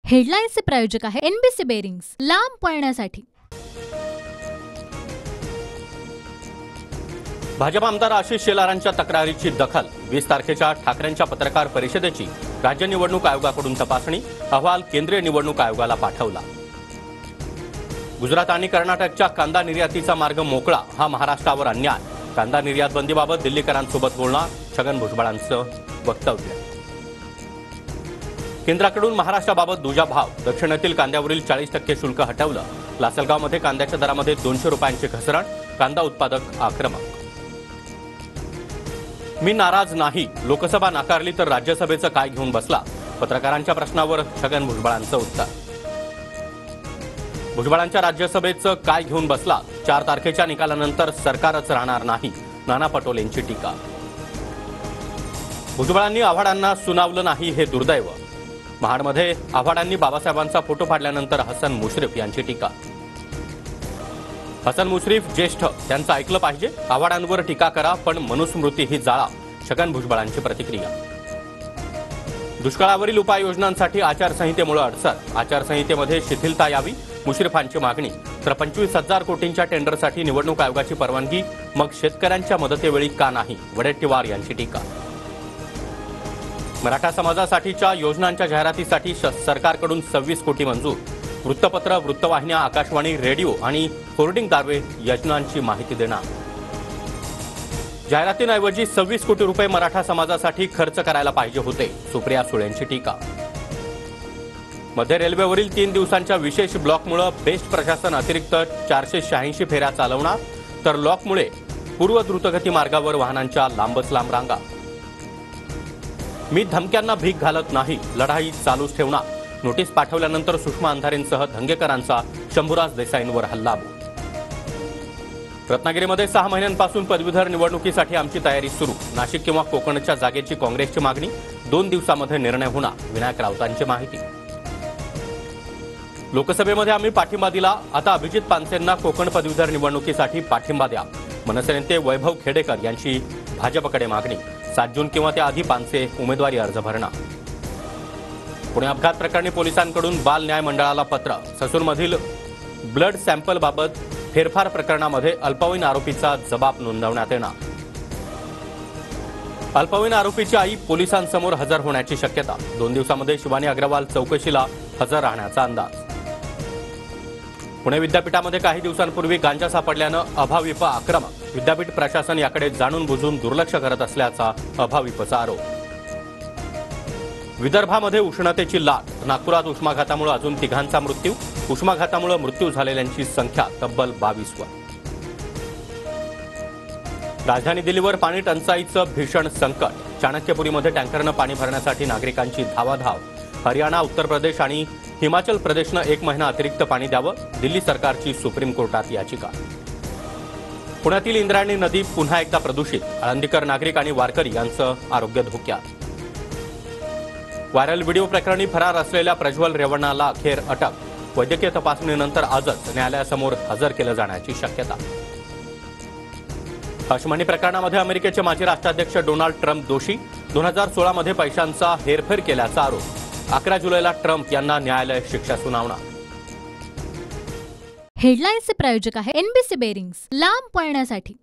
हेडलाईन्सचे प्रायोजक आहे NBC bearings, लांब पळण्यासाठी। भाजप आमदार आशिष शेलारांच्या तक्रारीची दखल। 20 तारखेच्या ठाकरेंच्या पत्रकार परिषदेची राज्य निवडणूक आयोगाकडून तपासणी, अहवाल केंद्रीय निवडणूक आयोगाला पाठवला। गुजरात आणि कर्नाटकच्या कांदा निर्यातीचा मार्ग मोकळा, हा महाराष्ट्रावर अन्याय। कांदा निर्यात बंदीबाबत दिल्लीकरांसोबत बोलणार, छगन भुजबळांचं वक्तव्य। केंद्राकडून महाराष्ट्राबाबत दुजाभाव, दक्षिणेतील कांद्यावरील 40% शुल्क हटवलं। लासलगावमध्ये कांद्याच्या दरामध्ये 200 रुपयांची घसरण, कांदा उत्पादक आक्रमक। मी नाराज नाही, लोकसभा नाकारली तर राज्यसभेचं काय घेऊन बसला? पत्रकारांच्या प्रश्नावर छगन भुजबळांचं उत्तर। भुजबळांच्या राज्यसभेचं काय घेऊन बसला? 4 तारखेच्या निकालानंतर सरकारच राहणार नाही, नाना पटोलेंची टीका। भुजबळांनी आव्हाडांना सुनावलं नाही हे दुर्दैव। महाडमध्ये आव्हाडांनी बाबासाहेबांचा फोटो फाडल्यानंतर हसन मुश्रीफ यांची टीका। हसन मुश्रीफ ज्येष्ठ, त्यांचं ऐकलं पाहिजे। आव्हाडांवर टीका करा पण मनुस्मृती ही जाळा, छगन भुजबळांची प्रतिक्रिया। दुष्काळावरील उपाययोजनांसाठी आचारसंहितेमुळे अडचण, आचारसंहितेमध्ये शिथिलता यावी, मुश्रीफांची मागणी। तर 25,000 कोटींच्या टेंडरसाठी निवडणूक आयोगाची परवानगी, मग शेतकऱ्यांच्या मदतीवेळी का नाही? वडेट्टीवार यांची टीका। मराठा समाजासाठीच्या योजनांच्या जाहिरातीसाठी सरकारकडून 26 कोटी मंजूर। वृत्तपत्र, वृत्तवाहिन्या, आकाशवाणी, रेडिओ आणि होर्डिंगद्वारे योजनांची माहिती देणार। जाहिरातींऐवजी 26 कोटी रुपये मराठा समाजासाठी खर्च करायला पाहिजे होते, सुप्रिया सुळेंची टीका। मध्य रेल्वेवरील 3 दिवसांच्या विशेष ब्लॉकमुळे बेस्ट प्रशासन अतिरिक्त 486 फेऱ्या चालवणार, तर लॉकमुळे पूर्व द्रुतगती मार्गावर वाहनांच्या लांबच लांब रांगा। मी धमक्यांना भीक घालत नाही, लढाई चालूच ठेवणार। नोटीस पाठवल्यानंतर सुषमा अंधारेंसह धंगेकरांचा शंभूराज देसाईंवर हल्लाबोल। रत्नागिरीमध्ये 6 महिन्यांपासून पदवीधर निवडणुकीसाठी आमची तयारी सुरू। नाशिक किंवा कोकणच्या जागेची काँग्रेसची मागणी, 2 दिवसामध्ये निर्णय होणार, विनायक राऊतांची माहिती। लोकसभेमध्ये आम्ही पाठिंबा दिला, आता अभिजित पानसेंना कोकण पदवीधर निवडणुकीसाठी पाठिंबा द्या। मनसे नेते वैभव खेडेकर यांची भाजपकडे मागणी। 7 जून किंवा त्याआधी पानसे उमेदवारी अर्ज भरणार। पुणे अपघात प्रकरणी पोलिसांकडून बाल न्याय मंडळाला पत्र। ससूरमधील ब्लड सॅम्पलबाबत फेरफार प्रकरणामध्ये अल्पवयीन आरोपीचा जबाब नोंदवण्यात येणार। अल्पवयीन आरोपीची आई पोलिसांसमोर हजर होण्याची शक्यता। 2 दिवसामध्ये शिवानी अग्रवाल चौकशीला हजर राहण्याचा अंदाज। पुणे विद्यापीठामध्ये काही दिवसांपूर्वी गांजा सापडल्यानं अभाविप आक्रमक। विद्यापीठ प्रशासन याकडे जाणून बुजून दुर्लक्ष करत असल्याचा अभाविपचा आरोप। विदर्भामध्ये उष्णतेची लाट, नागपुरात उष्माघातामुळे अजून 3घांचा मृत्यू। उष्माघातामुळे मृत्यू झालेल्यांची संख्या तब्बल 22 वर। राजधानी दिल्लीवर पाणी टंचाईचं भीषण संकट। चाणक्यपुरीमध्ये टँकरनं पाणी भरण्यासाठी नागरिकांची धावाधाव। हरियाणा, उत्तर प्रदेश आणि हिमाचल प्रदेशनं 1 महिना अतिरिक्त पाणी द्यावं, दिल्ली सरकारची सुप्रीम कोर्टात याचिका। पुण्यातील इंद्रायणी नदी पुन्हा एकदा प्रदूषित, आळंदीकर नागरिक आणि वारकरी यांचं आरोग्य धोक्यात। व्हायरल व्हिडिओ प्रकरणी फरार असलेल्या प्रज्वल रेवण्णाला अखेर अटक। वैद्यकीय तपासणीनंतर आजच न्यायालयासमोर हजर केलं जाण्याची शक्यता। हशमनी प्रकरणामध्ये अमेरिकेचे माजी राष्ट्राध्यक्ष डोनाल्ड ट्रम्प दोषी। 2016 मध्ये पैशांचा हेरफेर केल्याचा आरोप। 11 जुलैला ट्रम्प यांना न्यायालय शिक्षा सुनावणार। हेडलाईन्सचे प्रायोजक आहे एनबीसी बेरिंग्स, लांब पळण्यासाठी।